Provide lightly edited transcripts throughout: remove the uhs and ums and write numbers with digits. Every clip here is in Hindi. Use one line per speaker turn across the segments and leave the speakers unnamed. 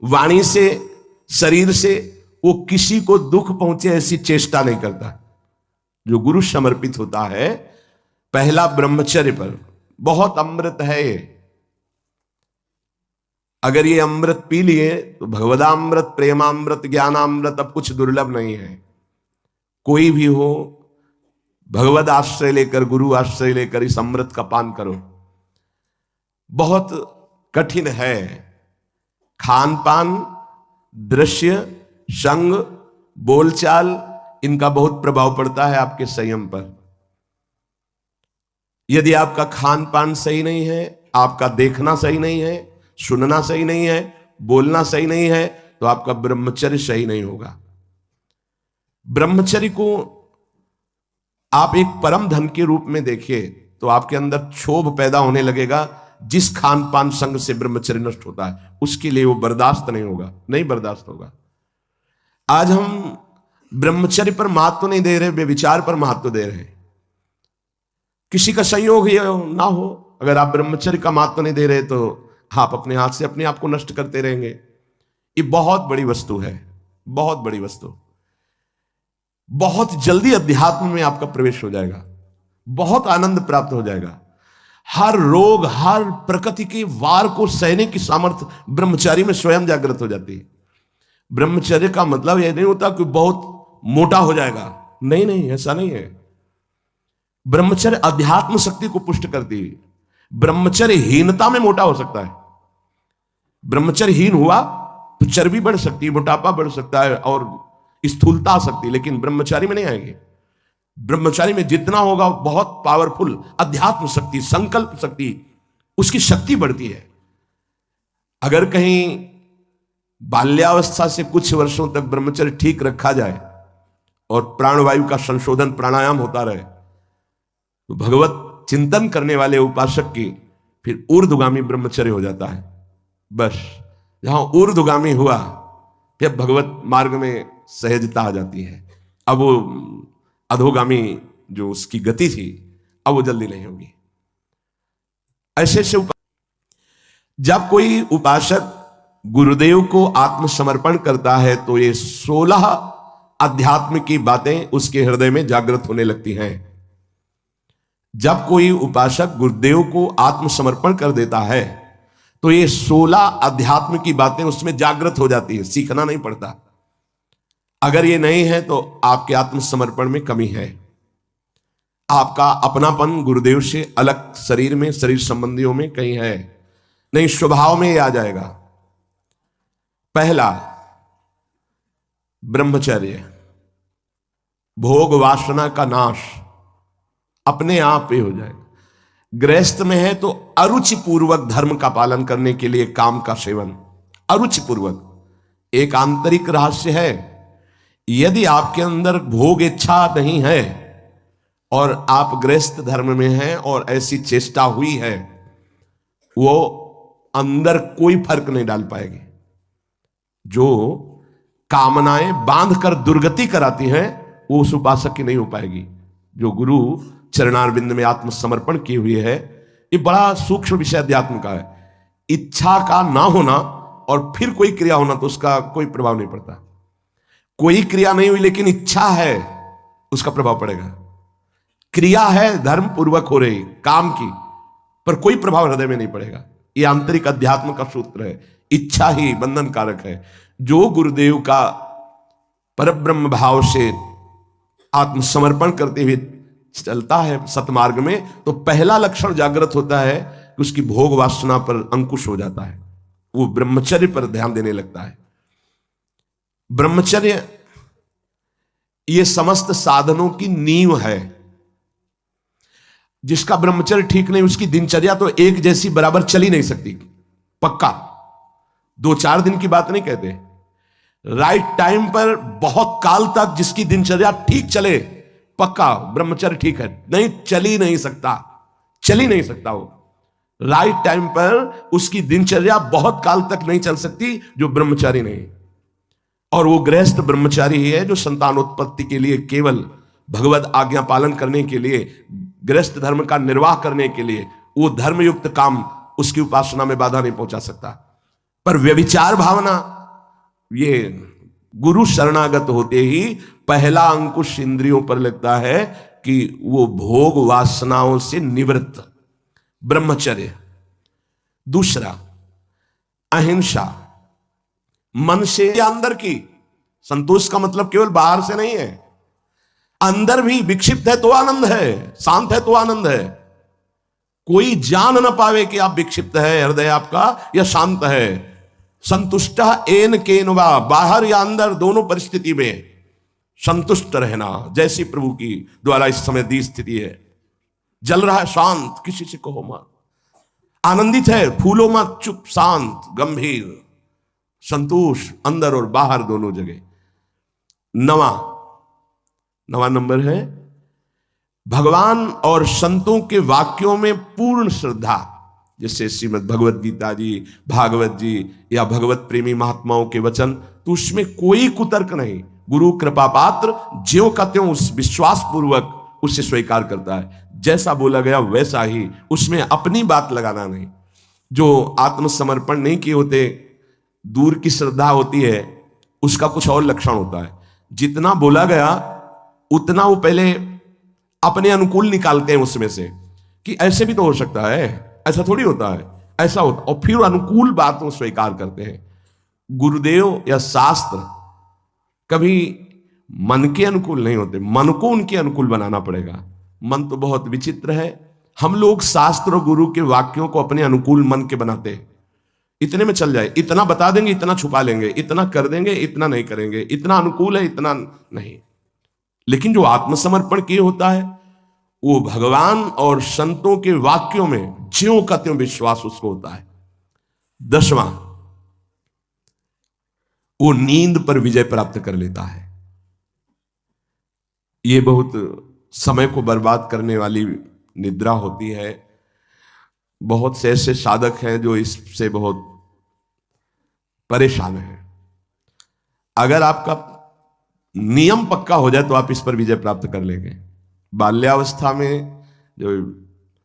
वाणी से, शरीर से वो किसी को दुख पहुंचे ऐसी चेष्टा नहीं करता। जो गुरु समर्पित होता है, पहला ब्रह्मचर्य पर, बहुत अमृत है ये। अगर ये अमृत पी लिए तो भगवदामृत, प्रेमामृत, ज्ञानामृत अब कुछ दुर्लभ नहीं है। कोई भी हो, भगवद आश्रय लेकर, गुरु आश्रय लेकर इस अमृत का पान करो। बहुत कठिन है। खान पान, दृश्य, संग, बोलचाल, इनका बहुत प्रभाव पड़ता है आपके संयम पर। यदि आपका खान पान सही नहीं है, आपका देखना सही नहीं है, सुनना सही नहीं है, बोलना सही नहीं है, तो आपका ब्रह्मचर्य सही नहीं होगा। ब्रह्मचर्य को आप एक परम धन के रूप में देखिए तो आपके अंदर क्षोभ पैदा होने लगेगा। जिस खान पान संग से ब्रह्मचर्य नष्ट होता है, उसके लिए वो बर्दाश्त नहीं होगा, नहीं बर्दाश्त होगा। आज हम ब्रह्मचर्य पर महत्व नहीं दे रहे, व्यभिचार पर महत्व दे रहे हैं। किसी का संयोग ये ना हो, अगर आप ब्रह्मचर्य का महत्व नहीं दे रहे तो आप अपने हाथ से अपने आप को नष्ट करते रहेंगे। ये बहुत बड़ी वस्तु है, बहुत बड़ी वस्तु। बहुत जल्दी अध्यात्म में आपका प्रवेश हो जाएगा, बहुत आनंद प्राप्त हो जाएगा। हर रोग, हर प्रकृति के वार को सहने की सामर्थ्य ब्रह्मचारी में स्वयं जागृत हो जाती है। ब्रह्मचर्य का मतलब यह नहीं होता कि बहुत मोटा हो जाएगा, नहीं नहीं, ऐसा नहीं है। ब्रह्मचर्य अध्यात्म शक्ति को पुष्ट करती है। ब्रह्मचर्य हीनता में मोटा हो सकता है। ब्रह्मचर्य हीन हुआ तो चर्बी बढ़ सकती है, मोटापा बढ़ सकता है और स्थूलता आ सकती है, लेकिन ब्रह्मचारी में नहीं आएगी। ब्रह्मचारी में जितना होगा बहुत पावरफुल अध्यात्म शक्ति, संकल्प शक्ति, उसकी शक्ति बढ़ती है। अगर कहीं बाल्यावस्था से कुछ वर्षों तक ब्रह्मचर्य ठीक रखा जाए और प्राणवायु का संशोधन, प्राणायाम होता रहे, तो भगवत चिंतन करने वाले उपासक की फिर ऊर्ध्वगामी ब्रह्मचर्य हो जाता है। बस जहां ऊर्ध्वगामी हुआ, फिर भगवत मार्ग में सहजता आ जाती है। अब वो अधोगामी जो उसकी गति थी, अब वो जल्दी नहीं होगी। ऐसे ऐसे जब कोई उपासक गुरुदेव को आत्मसमर्पण करता है तो ये 16 अध्यात्म की बातें उसके हृदय में जागृत होने लगती हैं। जब कोई उपासक गुरुदेव को आत्मसमर्पण कर देता है तो ये 16 अध्यात्म की बातें उसमें जागृत हो जाती है, सीखना नहीं पड़ता। अगर ये नहीं है तो आपके आत्मसमर्पण में कमी है। आपका अपनापन गुरुदेव से अलग शरीर में, शरीर संबंधियों में कहीं है नहीं, स्वभाव में ये आ जाएगा। पहला ब्रह्मचर्य, भोग वासना का नाश अपने आप ही हो जाएगा। गृहस्थ में है तो अरुचि पूर्वक धर्म का पालन करने के लिए काम का सेवन, अरुचि पूर्वक। एक आंतरिक रहस्य है, यदि आपके अंदर भोग इच्छा नहीं है और आप गृहस्थ धर्म में हैं और ऐसी चेष्टा हुई है, वो अंदर कोई फर्क नहीं डाल पाएगी। जो कामनाएं बांध कर दुर्गति कराती हैं, वो उस उपासक की नहीं हो पाएगी। जो गुरु चरणारविंद में आत्मसमर्पण की हुई है, ये बड़ा सूक्ष्म विषय अध्यात्म का है। इच्छा का ना होना और फिर कोई क्रिया होना तो उसका कोई प्रभाव नहीं पड़ता। कोई क्रिया नहीं हुई लेकिन इच्छा है, उसका प्रभाव पड़ेगा। क्रिया है धर्म पूर्वक हो रही काम की, पर कोई प्रभाव हृदय में नहीं पड़ेगा। ये आंतरिक अध्यात्म का सूत्र है। इच्छा ही बंधन कारक है। जो गुरुदेव का परब्रह्म भाव से आत्मसमर्पण करते हुए चलता है सतमार्ग में, तो पहला लक्षण जागृत होता है कि उसकी भोग वासना पर अंकुश हो जाता है, वो ब्रह्मचर्य पर ध्यान देने लगता है। ब्रह्मचर्य ये समस्त साधनों की नींव है। जिसका ब्रह्मचर्य ठीक नहीं, उसकी दिनचर्या तो एक जैसी बराबर चल ही नहीं सकती। पक्का 2-4 दिन की बात नहीं कहते, राइट टाइम पर बहुत काल तक जिसकी दिनचर्या ठीक चले, पक्का ब्रह्मचर्य ठीक है। नहीं, चल ही नहीं सकता, चल ही नहीं सकता। वो राइट टाइम पर उसकी दिनचर्या बहुत काल तक नहीं चल सकती जो ब्रह्मचारी नहीं। और वो गृहस्थ ब्रह्मचारी ही है जो संतानोत्पत्ति के लिए, केवल भगवत आज्ञा पालन करने के लिए, गृहस्थ धर्म का निर्वाह करने के लिए, वो धर्मयुक्त काम उसकी उपासना में बाधा नहीं पहुंचा सकता। पर व्यभिचार भावना, ये गुरु शरणागत होते ही पहला अंकुश इंद्रियों पर लगता है कि वो भोग वासनाओं से निवृत्त, ब्रह्मचर्य। दूसरा, अहिंसा, मन से या अंदर की। संतोष का मतलब केवल बाहर से नहीं है, अंदर भी विक्षिप्त है तो आनंद है, शांत है तो आनंद है। कोई जान न पावे कि आप विक्षिप्त है, हृदय आपका या शांत है। संतुष्ट एन केन वा, बाहर या अंदर दोनों परिस्थिति में संतुष्ट रहना, जैसी प्रभु की द्वारा इस समय दी स्थिति है। जल रहा है शांत, किसी से कहो मत। आनंदित है, फूलो मत, चुप, शांत, गंभीर, संतोष, अंदर और बाहर दोनों जगह। नवा नंबर है भगवान और संतों के वाक्यों में पूर्ण श्रद्धा। जैसे श्रीमद् भगवत गीता जी, भागवत जी या भगवत प्रेमी महात्माओं के वचन, तो उसमें कोई कुतर्क नहीं। गुरु कृपा पात्र ज्यों का त्यों उस विश्वास पूर्वक उसे स्वीकार करता है। जैसा बोला गया वैसा ही, उसमें अपनी बात लगाना नहीं। जो आत्मसमर्पण नहीं किए होते, दूर की श्रद्धा होती है, उसका कुछ और लक्षण होता है। जितना बोला गया उतना वो पहले अपने अनुकूल निकालते हैं उसमें से, कि ऐसे भी तो हो सकता है, ऐसा थोड़ी होता है, ऐसा होता, और फिर अनुकूल बात वो स्वीकार करते हैं। गुरुदेव या शास्त्र कभी मन के अनुकूल नहीं होते, मन को उनके अनुकूल बनाना पड़ेगा। मन तो बहुत विचित्र है। हम लोग शास्त्र और गुरु के वाक्यों को अपने अनुकूल मन के बनाते हैं। इतने में चल जाए, इतना बता देंगे, इतना छुपा लेंगे, इतना कर देंगे, इतना नहीं करेंगे, इतना अनुकूल है, इतना नहीं। लेकिन जो आत्मसमर्पण किए होता है, वो भगवान और संतों के वाक्यों में ज्यों का त्यों विश्वास उसको होता है। 10वां, वो नींद पर विजय प्राप्त कर लेता है। ये बहुत समय को बर्बाद करने वाली निद्रा होती है। बहुत से ऐसे साधक हैं जो इससे बहुत परेशान हैं। अगर आपका नियम पक्का हो जाए तो आप इस पर विजय प्राप्त कर लेंगे। बाल्यावस्था में जो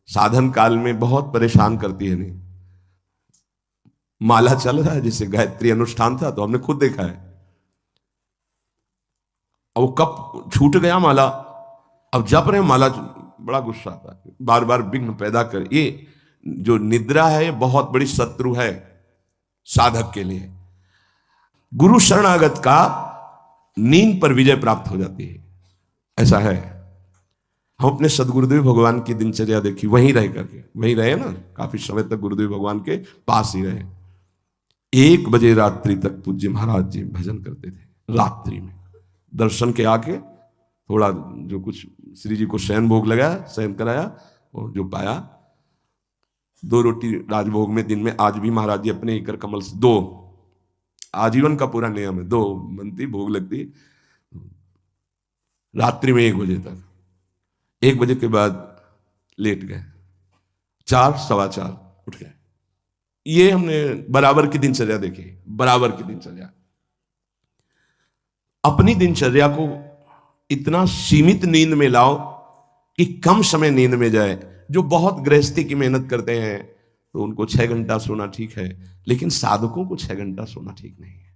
साधन काल में बहुत परेशान करती है, नहीं माला चल रहा है, जैसे गायत्री अनुष्ठान था तो हमने खुद देखा है, अब वो कब छूट गया माला, अब जप रहे माला, बड़ा गुस्सा आता है, बार बार विघ्न पैदा कर। ये जो निद्रा है बहुत बड़ी शत्रु है साधक के लिए। गुरु शरणागत का नींद पर विजय प्राप्त हो जाती है, ऐसा है। हम अपने सदगुरुदेव भगवान की दिनचर्या देखी, वहीं रह करके, वहीं रहे ना, काफी समय तक गुरुदेव भगवान के पास ही रहे। 1 बजे रात्रि तक पूज्य महाराज जी भजन करते थे। रात्रि में दर्शन के आके थोड़ा जो कुछ श्री जी को शयन भोग लगाया, शयन कराया, और जो पाया 2 रोटी राजभोग में दिन में। आज भी महाराज जी अपने एकर कमल से 2, आजीवन का पूरा नियम है, 2 बनती भोग लगती। रात्रि में 1 बजे तक, 1 बजे के बाद लेट गए, 4, सवा 4 उठ गए। ये हमने बराबर की दिनचर्या देखी, बराबर की दिनचर्या। अपनी दिनचर्या को इतना सीमित नींद में लाओ कि कम समय नींद में जाए। जो बहुत गृहस्थी की मेहनत करते हैं तो उनको 6 घंटा सोना ठीक है, लेकिन साधकों को 6 घंटा सोना ठीक नहीं है।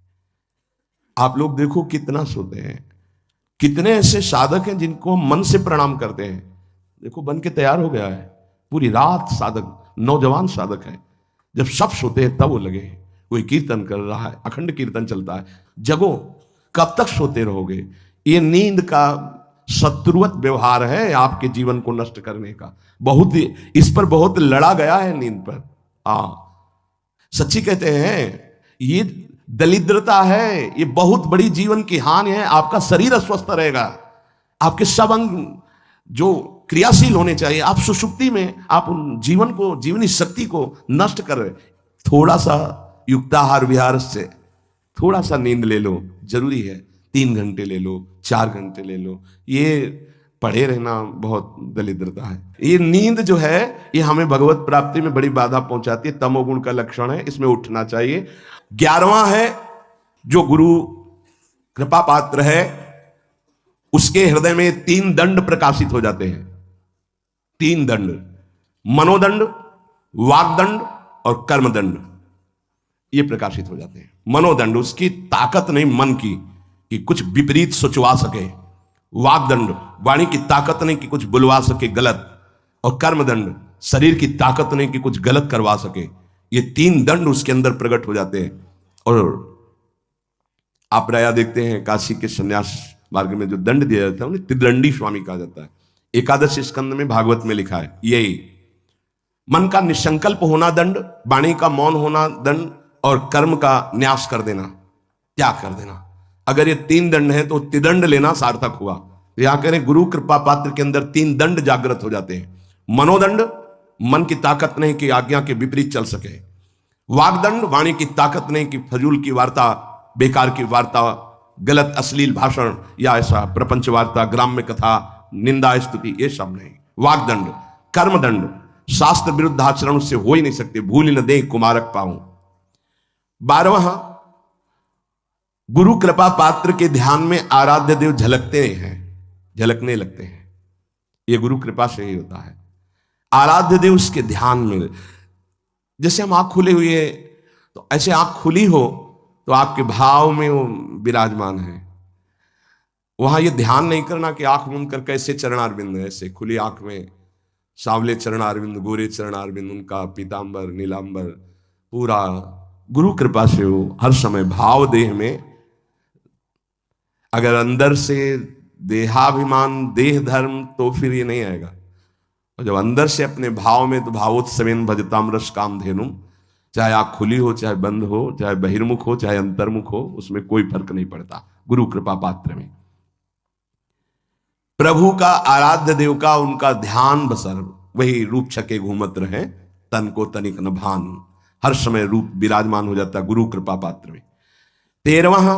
आप लोग देखो कितना सोते हैं। कितने ऐसे साधक हैं जिनको हम मन से प्रणाम करते हैं, देखो बन के तैयार हो गया है, पूरी रात साधक, नौजवान साधक है। जब सब सोते हैं तब वो लगे, कोई कीर्तन कर रहा है, अखंड कीर्तन चलता है। जगो, कब तक सोते रहोगे? ये नींद का शत्रुवत व्यवहार है आपके जीवन को नष्ट करने का। बहुत इस पर बहुत लड़ा गया है नींद पर। सच्ची कहते हैं, ये दरिद्रता है, ये बहुत बड़ी जीवन की हानि है। आपका शरीर अस्वस्थ रहेगा, आपके सब अंग जो क्रियाशील होने चाहिए, आप सुषुप्ति में आप उन जीवन को, जीवनी शक्ति को नष्ट कर रहे। थोड़ा सा युक्ताहार विहार से थोड़ा सा नींद ले लो, जरूरी है। 3 घंटे ले लो, 4 घंटे ले लो। ये पढ़े रहना बहुत दरिद्रता है। ये नींद जो है ये हमें भगवत प्राप्ति में बड़ी बाधा पहुंचाती है, तमोगुण का लक्षण है, इसमें उठना चाहिए। 11वां है, जो गुरु कृपा पात्र है उसके हृदय में 3 दंड प्रकाशित हो जाते हैं। 3 दंड, मनोदंड, वागदंड और कर्मदंड। ये प्रकाशित हो जाते हैं। मनोदंड, उसकी ताकत नहीं मन की कि कुछ विपरीत सोचवा सके। वागदंड, वाणी की ताकत नहीं कि कुछ बुलवा सके गलत। और कर्मदंड, शरीर की ताकत नहीं कि कुछ गलत करवा सके। ये 3 दंड उसके अंदर प्रकट हो जाते हैं। और आप प्राय देखते हैं काशी के संन्यास मार्ग में जो दंड दिया जाता है उन्हें त्रिदंडी स्वामी कहा जाता है। एकादश स्कंद में भागवत में लिखा है यही। मन का निसंकल्प होना दंड, वाणी का मौन होना दंड, और कर्म का न्यास कर देना, त्याग कर देना। अगर ये 3 दंड है तो त्रिदंड लेना सार्थक हुआ। यहां कह रहे गुरु कृपा पात्र के अंदर 3 दंड जागृत हो जाते हैं। मनोदंड, मन की ताकत नहीं कि आज्ञा के विपरीत चल सके। वागदंड, वाणी की ताकत नहीं कि फजूल की वार्ता, बेकार की वार्ता, गलत अश्लील भाषण या ऐसा प्रपंच वार्ता, ग्राम्य कथा, निंदा स्तुति, ये सब नहीं। वागदंड। कर्मदंड, शास्त्र विरुद्ध आचरण उससे हो ही नहीं सकते। भूल न दे कुमारक पाऊं। 12वां, गुरु कृपा पात्र के ध्यान में आराध्य देव झलकते हैं, झलकने लगते हैं। यह गुरु कृपा से ही होता है। आराध्य देव उसके ध्यान में, जैसे हम आंख खुले हुए तो ऐसे आंख खुली हो तो आपके भाव में वो विराजमान है। वहां ये ध्यान नहीं करना कि आंख मूंद कर कैसे चरणारविंद, ऐसे खुली आंख में सांवले चरणारविंद, गोरे चरणारविंद, उनका पीतांबर नीलांबर पूरा गुरु कृपा से हो हर समय भाव देह में। अगर अंदर से देहाभिमान, देह धर्म, तो फिर ये नहीं आएगा। और जब अंदर से अपने भाव में, तो भावोत्सवेन भजताम रस काम धेनुम, चाहे आंख खुली हो, चाहे बंद हो, चाहे बहिर्मुख हो, चाहे अंतर्मुख हो, उसमें कोई फर्क नहीं पड़ता गुरु कृपा पात्र में। प्रभु का, आराध्य देव का, उनका ध्यान बसर वही रूप छके घूमत रहे, तन को तनिक न भान। हर समय रूप विराजमान हो जाता गुरु कृपा पात्र में। 13वां,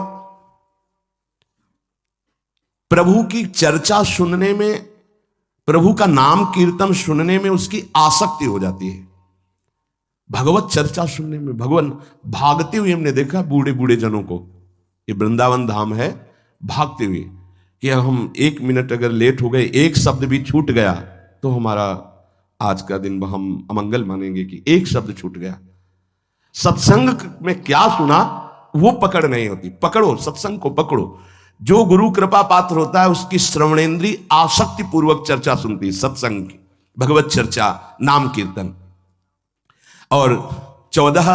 प्रभु की चर्चा सुनने में, प्रभु का नाम कीर्तन सुनने में उसकी आसक्ति हो जाती है। भगवत चर्चा सुनने में, भगवान भागते हुए हमने देखा बूढ़े बूढ़े जनों को। ये वृंदावन धाम है, भागते हुए कि हम 1 मिनट अगर लेट हो गए, एक शब्द भी छूट गया तो हमारा आज का दिन हम अमंगल मानेंगे कि एक शब्द छूट गया। सत्संग में क्या सुना वो पकड़ नहीं होती। पकड़ो, सत्संग को पकड़ो। जो गुरु कृपा पात्र होता है उसकी श्रवणेन्द्रीय आसक्ति पूर्वक चर्चा सुनती है, सत्संग की, भगवत चर्चा, नाम कीर्तन। और 14,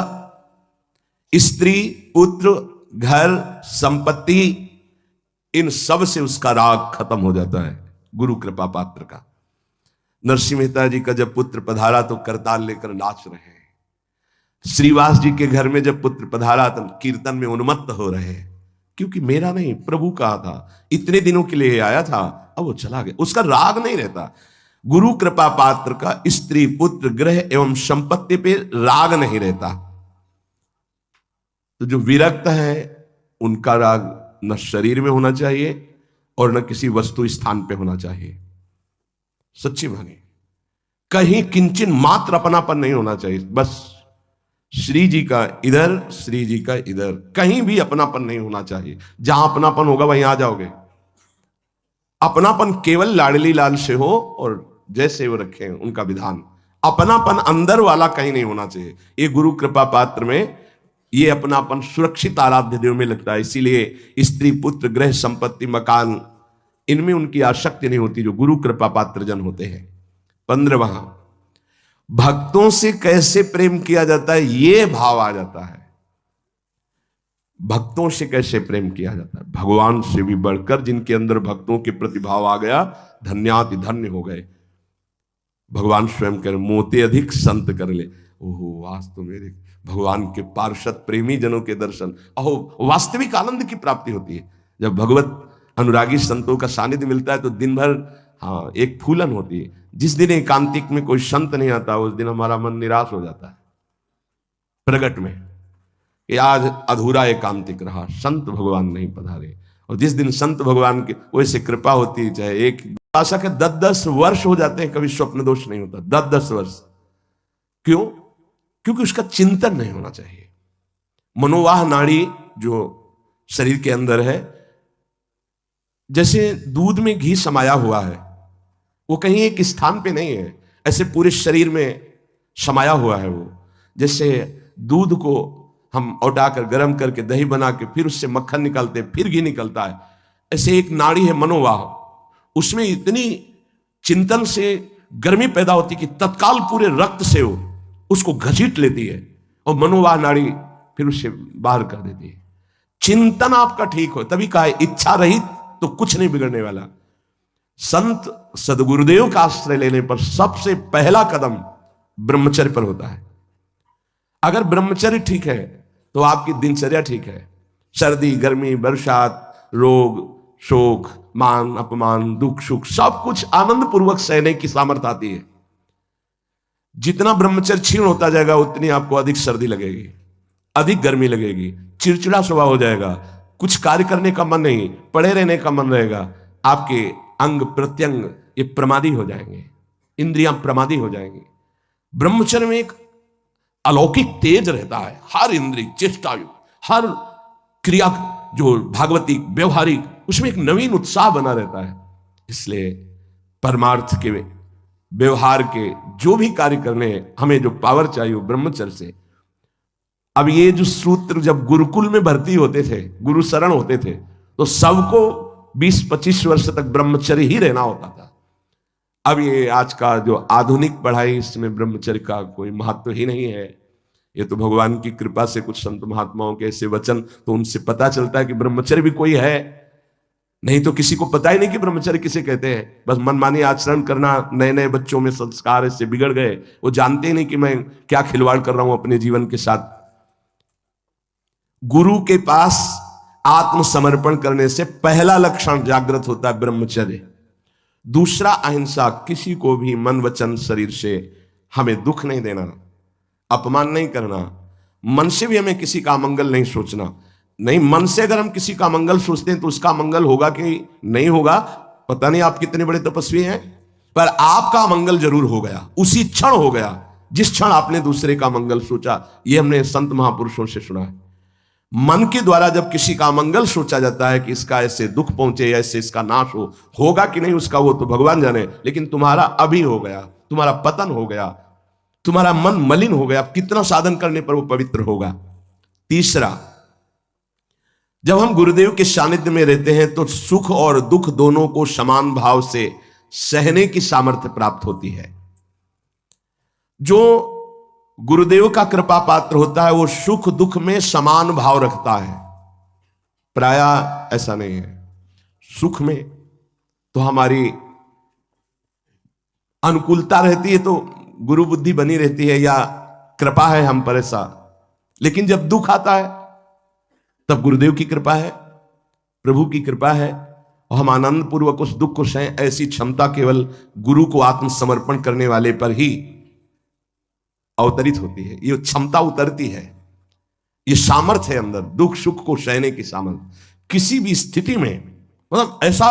स्त्री, पुत्र, घर, संपत्ति, इन सब से उसका राग खत्म हो जाता है गुरु कृपा पात्र का। नरसिंह मेहता जी का जब पुत्र पधारा तो करताल लेकर नाच रहे हैं। श्रीवास जी के घर में जब पुत्र पधारा तो कीर्तन में उन्मत्त हो रहे हैं, क्योंकि मेरा नहीं प्रभु का था, इतने दिनों के लिए आया था, अब वो चला गया। उसका राग नहीं रहता। गुरु कृपा पात्र का स्त्री, पुत्र, ग्रह एवं संपत्ति पे राग नहीं रहता। तो जो विरक्त है उनका राग न शरीर में होना चाहिए और न किसी वस्तु स्थान पे होना चाहिए। सच्ची माने, कहीं किंचन मात्र अपनापन नहीं होना चाहिए। बस श्री जी का इधर, श्री जी का इधर, कहीं भी अपनापन नहीं होना चाहिए। जहां अपनापन होगा वहीं आ जाओगे। अपनापन केवल लाडली लाल से हो और जैसे वो रखे उनका विधान। अपनापन अंदर वाला कहीं नहीं होना चाहिए। ये गुरु कृपा पात्र में ये अपनापन सुरक्षित आराध्य देव में लगता है। इसीलिए स्त्री, पुत्र, ग्रह, संपत्ति, मकान, इनमें उनकी आसक्ति नहीं होती जो गुरु कृपा पात्र जन होते हैं। 15वां, भक्तों से कैसे प्रेम किया जाता है, ये भाव आ जाता है। भक्तों से कैसे प्रेम किया जाता है, भगवान से भी बढ़कर जिनके अंदर भक्तों के प्रति भाव आ गया, धन्याति धन्य हो गए। भगवान स्वयं कर मोते अधिक संत कर ले। ओहो, आज तो मेरे भगवान के पार्षद प्रेमी जनों के दर्शन, अहो वास्तविक आनंद की प्राप्ति होती है। जब भगवत अनुरागी संतों का सानिध्य मिलता है तो दिन भर हाँ एक फूलन होती है। जिस दिन एकांतिक में कोई संत नहीं आता उस दिन हमारा मन निराश हो जाता है प्रगट में कि आज अधूरा एकांतिक रहा, संत भगवान नहीं पधारे। और जिस दिन संत भगवान की वैसे कृपा होती है, चाहे एक आशा के 10-10 वर्ष हो जाते हैं, कभी स्वप्न दोष नहीं होता। 10-10 वर्ष क्यों? क्योंकि उसका चिंतन नहीं होना चाहिए। मनोवाह नाड़ी जो शरीर के अंदर है, जैसे दूध में घी समाया हुआ है, वो कहीं एक स्थान पे नहीं है, ऐसे पूरे शरीर में समाया हुआ है वो। जैसे दूध को हम उठाकर गर्म करके दही बना के फिर उससे मक्खन निकालते हैं, फिर घी निकलता है। ऐसे एक नाड़ी है मनोवाह, उसमें इतनी चिंतन से गर्मी पैदा होती कि तत्काल पूरे रक्त से वो उसको घसीट लेती है और मनोवाह नाड़ी फिर उससे बाहर कर देती है। चिंतन आपका ठीक हो, तभी कहा है इच्छा रहित तो कुछ नहीं बिगड़ने वाला। संत सदगुरुदेव का आश्रय लेने पर सबसे पहला कदम ब्रह्मचर्य पर होता है। अगर ब्रह्मचर्य ठीक है तो आपकी दिनचर्या ठीक है। सर्दी गर्मी बरसात रोग शोक मान अपमान दुख सुख सब कुछ आनंद पूर्वक सहने की सामर्थ्य आती है। जितना ब्रह्मचर्य क्षीण होता जाएगा उतनी आपको अधिक सर्दी लगेगी, अधिक गर्मी लगेगी, चिड़चिड़ा स्वभाव हो जाएगा, कुछ कार्य करने का मन नहीं, पड़े रहने का मन रहेगा, आपके अंग प्रत्यंग ये प्रमादी हो जाएंगे, इंद्रियां प्रमादी हो जाएंगी। ब्रह्मचर्य में एक अलौकिक तेज रहता है, हर इंद्रिय चेष्टा हर क्रिया जो भागवतिक व्यवहारिक उसमें एक नवीन उत्साह बना रहता है। इसलिए परमार्थ के व्यवहार के जो भी कार्य करने हैं हमें जो पावर चाहिए वो ब्रह्मचर्य से। अब ये जो सूत्र जब गुरुकुल में भर्ती होते थे, गुरु शरण होते थे, तो सबको 20-25 वर्ष तक ब्रह्मचर्य ही रहना होता था। अब ये आज का जो आधुनिक पढ़ाई इसमें ब्रह्मचर्य का कोई महत्व ही नहीं है। ये तो भगवान की कृपा से कुछ संत महात्माओं के ऐसे वचन तो उनसे पता चलता है कि ब्रह्मचर्य भी कोई है, नहीं तो किसी को पता ही नहीं कि ब्रह्मचर्य किसे कहते हैं। बस मनमानी आचरण करना, नए नए बच्चों में संस्कार ऐसे बिगड़ गए, वो जानते ही नहीं कि मैं क्या खिलवाड़ कर रहा हूं अपने जीवन के साथ। गुरु के पास आत्मसमर्पण करने से पहला लक्षण जागृत होता है ब्रह्मचर्य। दूसरा अहिंसा, किसी को भी मन वचन शरीर से हमें दुख नहीं देना, अपमान नहीं करना, मन से भी हमें किसी का मंगल नहीं सोचना। नहीं, मन से अगर हम किसी का मंगल सोचते हैं तो उसका मंगल होगा कि नहीं होगा पता नहीं, आप कितने बड़े तपस्वी हैं, पर आपका मंगल जरूर हो गया, उसी क्षण हो गया जिस क्षण आपने दूसरे का मंगल सोचा। यह हमने संत महापुरुषों से सुना है। मन के द्वारा जब किसी का मंगल सोचा जाता है कि इसका ऐसे दुख पहुंचे, ऐसे इसका नाश हो, होगा कि नहीं उसका वो तो भगवान जाने, लेकिन तुम्हारा अभी हो गया, तुम्हारा पतन हो गया, तुम्हारा मन मलिन हो गया, कितना साधन करने पर वो पवित्र होगा। तीसरा, जब हम गुरुदेव के सानिध्य में रहते हैं तो सुख और दुख दोनों को समान भाव से सहने की सामर्थ्य प्राप्त होती है। जो गुरुदेव का कृपा पात्र होता है वो सुख दुख में समान भाव रखता है। प्रायः ऐसा नहीं है, सुख में तो हमारी अनुकूलता रहती है तो गुरु बुद्धि बनी रहती है या कृपा है हम पर ऐसा, लेकिन जब दुख आता है तब गुरुदेव की कृपा है, प्रभु की कृपा है और हम आनंद पूर्वक उस दुख को सहें। ऐसी क्षमता केवल गुरु को आत्मसमर्पण करने वाले पर ही अवतरित होती है। ये क्षमता उतरती है, ये सामर्थ्य है अंदर, दुख सुख को सहने की सामर्थ्य। किसी भी स्थिति में मतलब ऐसा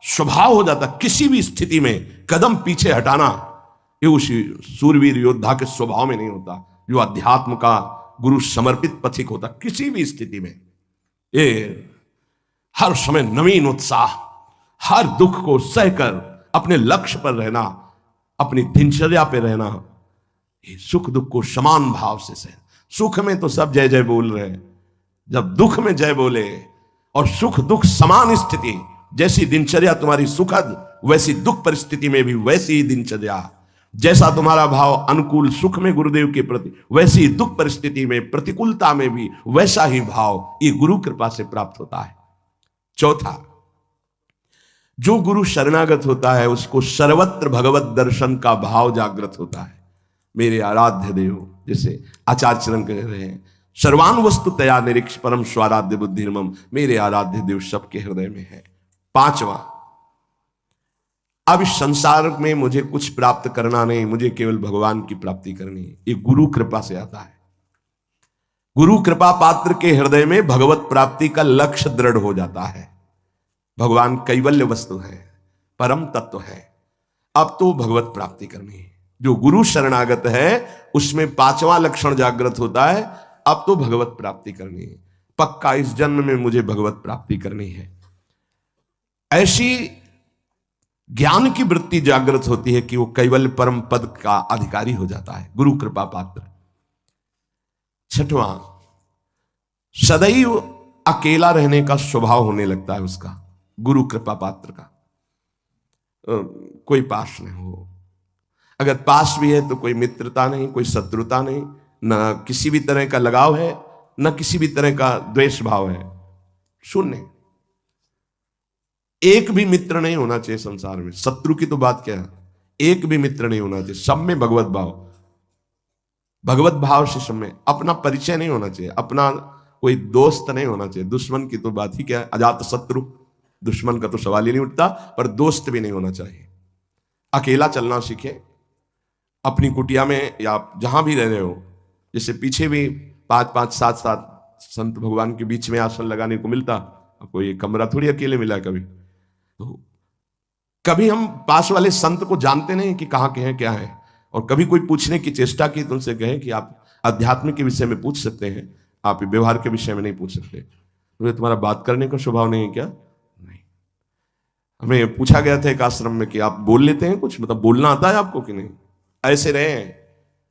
स्वभाव हो जाता, किसी भी स्थिति में कदम पीछे हटाना ये उसी सूरवीर योद्धा के स्वभाव में नहीं होता जो अध्यात्म का गुरु समर्पित पथिक होता। किसी भी स्थिति में ये हर समय नवीन उत्साह, हर दुख को सहकर अपने लक्ष्य पर रहना, अपनी दिनचर्या पे रहना, ये सुख दुख को समान भाव से सहना। सुख में तो सब जय जय बोल रहे हैं, जब दुख में जय बोले और सुख दुख समान स्थिति, जैसी दिनचर्या तुम्हारी सुखद वैसी दुख परिस्थिति में भी वैसी ही दिनचर्या, जैसा तुम्हारा भाव अनुकूल सुख में गुरुदेव के प्रति वैसी ही दुख परिस्थिति में प्रतिकूलता में भी वैसा ही भाव ये गुरु कृपा से प्राप्त होता है। चौथा, जो गुरु शरणागत होता है उसको सर्वत्र भगवत दर्शन का भाव जागृत होता है। मेरे आराध्य देव, जैसे आचार्य चरण कह रहे हैं, सर्वान वस्तु तया निरीक्ष परम स्वाराध्य बुद्धिर्मम, मेरे आराध्य देव सबके हृदय में है। पांचवा, अब इस संसार में मुझे कुछ प्राप्त करना नहीं, मुझे केवल भगवान की प्राप्ति करनी है। ये गुरु कृपा से आता है। गुरु कृपा पात्र के हृदय में भगवत प्राप्ति का लक्ष्य दृढ़ हो जाता है। भगवान कैवल्य वस्तु है, परम तत्व है, अब तो भगवत प्राप्ति करनी है। जो गुरु शरणागत है उसमें पांचवा लक्षण जागृत होता है, अब तो भगवत प्राप्ति करनी है, पक्का इस जन्म में मुझे भगवत प्राप्ति करनी है। ऐसी ज्ञान की वृत्ति जागृत होती है कि वो कैवल्य परम पद का अधिकारी हो जाता है, गुरु कृपा पात्र। छठवां, सदैव अकेला रहने का स्वभाव होने लगता है उसका, गुरु कृपा पात्र का। कोई पास नहीं हो, अगर पास भी है तो कोई मित्रता नहीं, कोई शत्रुता नहीं, ना किसी भी तरह का लगाव है, ना किसी भी तरह का द्वेष भाव है, शून्य। एक भी मित्र नहीं होना चाहिए संसार में, शत्रु की तो बात क्या है, एक भी मित्र नहीं होना चाहिए, सब में भगवत भाव, भगवत भाव से सब में। अपना परिचय नहीं होना चाहिए, अपना कोई दोस्त नहीं होना चाहिए, दुश्मन की तो बात ही क्या है, अजात शत्रु, दुश्मन का तो सवाल ही नहीं उठता, पर दोस्त भी नहीं होना चाहिए। अकेला चलना सीखे, अपनी कुटिया में या जहां भी रह रहे हो, जैसे पीछे भी 5-5, 7-7 संत भगवान के बीच में आसन लगाने को मिलता, कोई कमरा थोड़ी अकेले मिला कभी। तो कभी हम पास वाले संत को जानते नहीं कि कहाँ के हैं क्या है, और कभी कोई पूछने की चेष्टा की तो उनसे कहें कि आप अध्यात्म के विषय में पूछ सकते हैं, आप व्यवहार के विषय में नहीं पूछ सकते। तो तुम्हारा बात करने का स्वभाव नहीं है क्या? नहीं। हमें पूछा गया था एक आश्रम में कि आप बोल लेते हैं कुछ, मतलब बोलना आता है आपको कि नहीं, ऐसे रहे हैं।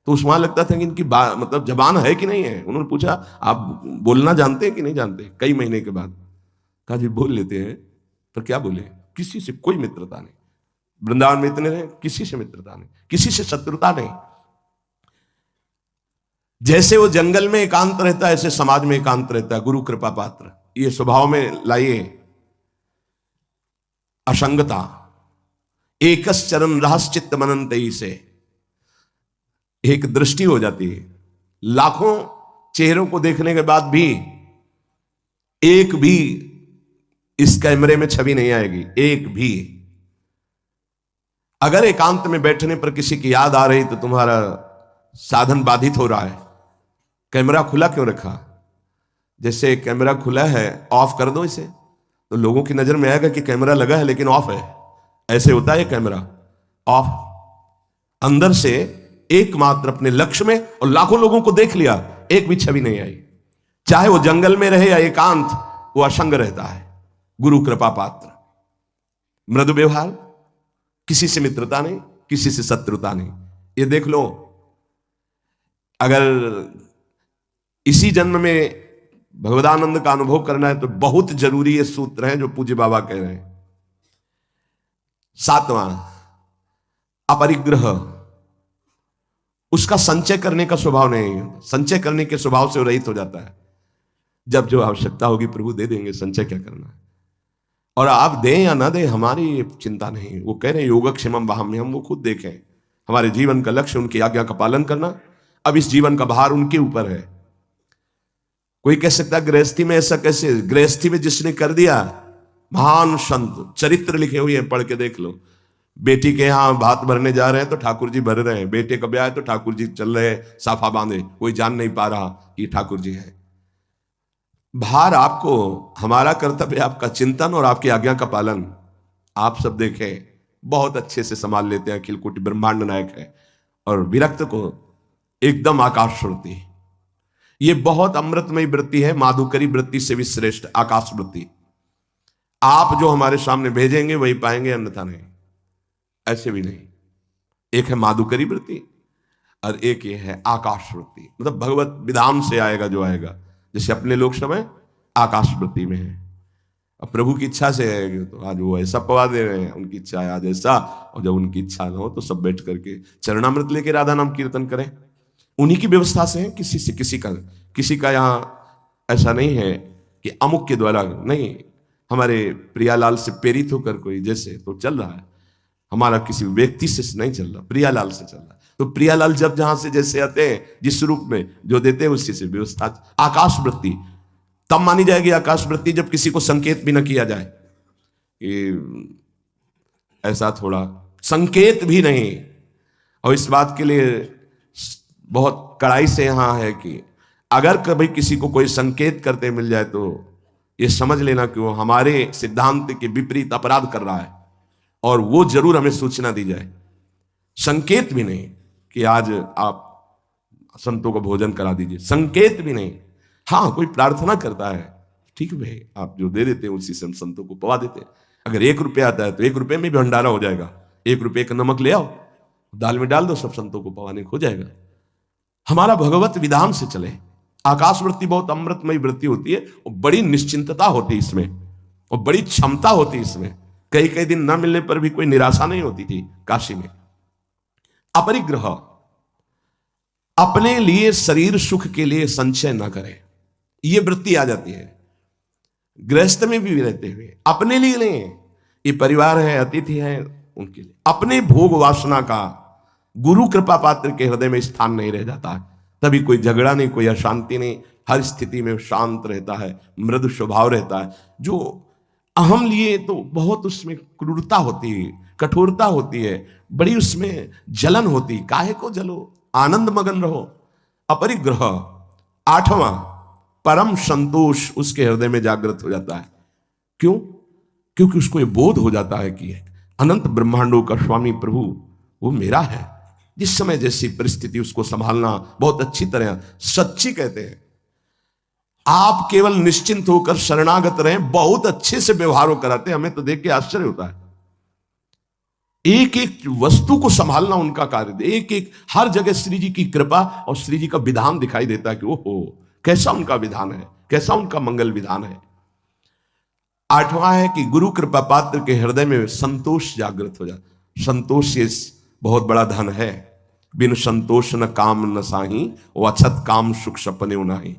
तो उसमें लगता था कि इनकी मतलब जबान है कि नहीं है। उन्होंने पूछा आप बोलना जानते हैं कि नहीं जानते, कई महीने के बाद कहा जी बोल लेते हैं, पर क्या बोले, किसी से कोई मित्रता नहीं, वृंदावन में इतने रहे, किसी से मित्रता नहीं, किसी से शत्रुता नहीं। जैसे वो जंगल में एकांत रहता है, ऐसे समाज में एकांत रहता है। गुरु कृपा पात्र, ये स्वभाव में लाइए असंगता। एकस चरण रहस्चित्त मनन तई से एक दृष्टि हो जाती है, लाखों चेहरों को देखने के बाद भी एक भी इस कैमरे में छवि नहीं आएगी, एक भी। अगर एकांत में बैठने पर किसी की याद आ रही तो तुम्हारा साधन बाधित हो रहा है। कैमरा खुला क्यों रखा? जैसे कैमरा खुला है, ऑफ कर दो इसे तो लोगों की नजर में आएगा कि कैमरा लगा है लेकिन ऑफ है। ऐसे होता है कैमरा ऑफ, अंदर से एकमात्र अपने लक्ष्य में, और लाखों लोगों को देख लिया, एक भी छवि नहीं आई। चाहे वो जंगल में रहे या एकांत, वो असंग रहता है। गुरु कृपा पात्र, मृदु व्यवहार, किसी से मित्रता नहीं, किसी से शत्रुता नहीं। ये देख लो, अगर इसी जन्म में भगवदानंद का अनुभव करना है तो बहुत जरूरी ये सूत्र है जो पूज्य बाबा कह रहे हैं। 7वां, अपरिग्रह। उसका संचय करने का स्वभाव नहीं है, संचय करने के स्वभाव से वो रहित हो जाता है। जब जो आवश्यकता होगी प्रभु दे देंगे, संचय क्या करना है। और आप दें या ना दें हमारी चिंता नहीं। वो कह रहे हैं योगक्षेमम वहाम्य, हम वो खुद देखें। हमारे जीवन का लक्ष्य उनकी आज्ञा का पालन करना। अब इस जीवन का भार उनके ऊपर है। कोई कह सकता है गृहस्थी में ऐसा कैसे? गृहस्थी में जिसने कर दिया, महान संत चरित्र लिखे हुए हैं, पढ़ के देख लो। बेटी के यहां भात भरने जा रहे हैं तो ठाकुर जी भर रहे हैं, बेटे का ब्याह है तो ठाकुर जी चल रहे हैं साफा बांधे, कोई जान नहीं पा रहा ये ठाकुर जी है। भार आपको, हमारा कर्तव्य आपका चिंतन और आपकी आज्ञा का पालन। आप सब देखें बहुत अच्छे से संभाल लेते हैं, अखिल कोटि ब्रह्मांड नायक है। और विरक्त को एकदम आकाश वृत्ति, ये बहुत अमृतमयी वृत्ति है, माधुकरी वृत्ति से भी श्रेष्ठ आकाश वृत्ति। आप जो हमारे सामने भेजेंगे वही पाएंगे, अन्यथा नहीं। ऐसे भी नहीं। एक है माधुकरी वृत्ति और एक ये है आकाश वृत्ति, मतलब भगवत विधान से आएगा जो आएगा। जैसे अपने लोग समय आकाश वृत्ति में है, अब प्रभु की इच्छा से है तो आज वो ऐसा पवा दे रहे हैं, उनकी इच्छा है आज ऐसा। और जब उनकी इच्छा ना हो तो सब बैठ करके चरणामृत लेके राधा नाम कीर्तन करें। उन्हीं की व्यवस्था से है, किसी से किसी का यहाँ ऐसा नहीं है कि अमुक के द्वारा नहीं। हमारे प्रियालाल से प्रेरित होकर कोई जैसे तो चल रहा है, हमारा किसी व्यक्ति से नहीं चल रहा, प्रियालाल से चल रहा। तो प्रियालाल जब जहां से जैसे आते हैं, जिस रूप में जो देते हैं उसी से व्यवस्था। आकाश वृत्ति तब मानी जाएगी आकाश वृत्ति जब किसी को संकेत भी न किया जाए कि ऐसा, थोड़ा संकेत भी नहीं। और इस बात के लिए बहुत कड़ाई से यहां है कि अगर कभी किसी को कोई संकेत करते मिल जाए तो ये समझ लेना कि वो हमारे सिद्धांत के विपरीत अपराध कर रहा है, और वो जरूर हमें सूचना दी जाए। संकेत भी नहीं कि आज आप संतों को भोजन करा दीजिए, संकेत भी नहीं। हाँ, कोई प्रार्थना करता है, ठीक है भाई, आप जो दे देते हैं उसी से हम संतों को पवा देते हैं। अगर 1 रुपया आता है तो 1 रुपये में भी भंडारा हो जाएगा। 1 रुपये का नमक ले आओ, दाल में डाल दो, सब संतों को पवाने को हो जाएगा। हमारा भगवत विधान से चले, आकाश वृत्ति बहुत अमृतमयी वृत्ति होती है और बड़ी निश्चिंतता होती है इसमें और बड़ी क्षमता होती है इसमें। कई कई दिन न मिलने पर भी कोई निराशा नहीं होती थी काशी में। अपरिग्रह, अपने लिए शरीर सुख के लिए संचय न करें, यह वृत्ति आ जाती है। गृहस्थ में भी रहते हुए अपने लिए नहीं, ये परिवार है, अतिथि है, उनके लिए। अपने भोग वासना का गुरु कृपा पात्र के हृदय में स्थान नहीं रह जाता है, तभी कोई झगड़ा नहीं, कोई अशांति नहीं, हर स्थिति में शांत रहता है, मृदु स्वभाव रहता है। जो अहम लिए तो बहुत उसमें क्रूरता होती है, कठोरता होती है, बड़ी उसमें जलन होती। काहे को जलो, आनंद मगन रहो। अपरिग्रह, आठवां परम संतोष उसके हृदय में जागृत हो जाता है। क्यों? क्योंकि उसको ये बोध हो जाता है कि अनंत ब्रह्मांडों का स्वामी प्रभु वो मेरा है। जिस समय जैसी परिस्थिति उसको संभालना बहुत अच्छी तरह, सच्ची कहते हैं, आप केवल निश्चिंत होकर शरणागत रहें, बहुत अच्छे से व्यवहार कराते हैं। हमें तो देख के आश्चर्य होता है। एक एक वस्तु को संभालना उनका कार्य, एक एक हर जगह श्री जी की कृपा और श्री जी का विधान दिखाई देता है कि ओहो कैसा उनका विधान है, कैसा उनका मंगल विधान है। आठवां है कि गुरु कृपा पात्र के हृदय में संतोष जागृत हो जाए। संतोष ये बहुत बड़ा धन है। बिन संतोष न काम न साही, वो अछत काम सुख सपने नाही।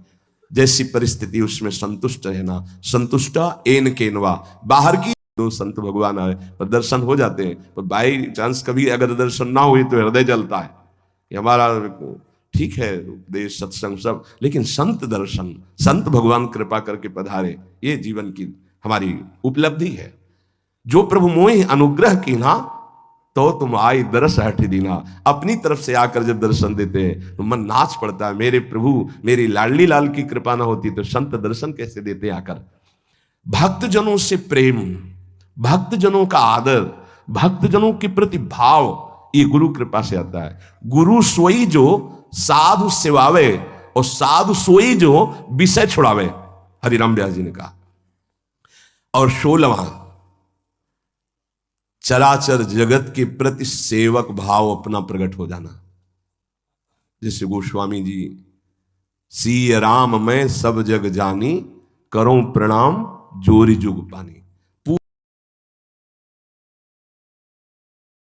जैसी परिस्थिति उसमें संतुष्ट रहना। संतुष्ट एन केनवा, बाहर की दो संत भगवान आए पर दर्शन हो जाते हैं, पर बाई चांस कभी अगर दर्शन ना हुए तो हृदय जलता है कि हमारा ठीक है उपदेश सत्संग सब, लेकिन संत दर्शन, संत भगवान कृपा करके पधारे, ये जीवन की हमारी उपलब्धि है। जो प्रभु मोहि अनुग्रह की ना तो तुम आई दरस हठ दीना। अपनी तरफ से आकर जब दर्शन देते हैं तो मन नाच पड़ता है, मेरे प्रभु मेरी लाडली लाल की कृपा ना होती तो संत दर्शन कैसे देते आकर। भक्तजनों से प्रेम, भक्तजनों का आदर, भक्तजनों के प्रति भाव, ये गुरु कृपा से आता है। गुरु सोई जो साधु सेवावे और साधु सोई जो विषय छुड़ावे, हरिराम व्यास जी ने कहा। और 16वां चराचर जगत के प्रति सेवक भाव अपना प्रकट हो जाना। जैसे गोस्वामी जी, सीय राम मैं सब जग जानी, करो प्रणाम जोरी जुग पानी।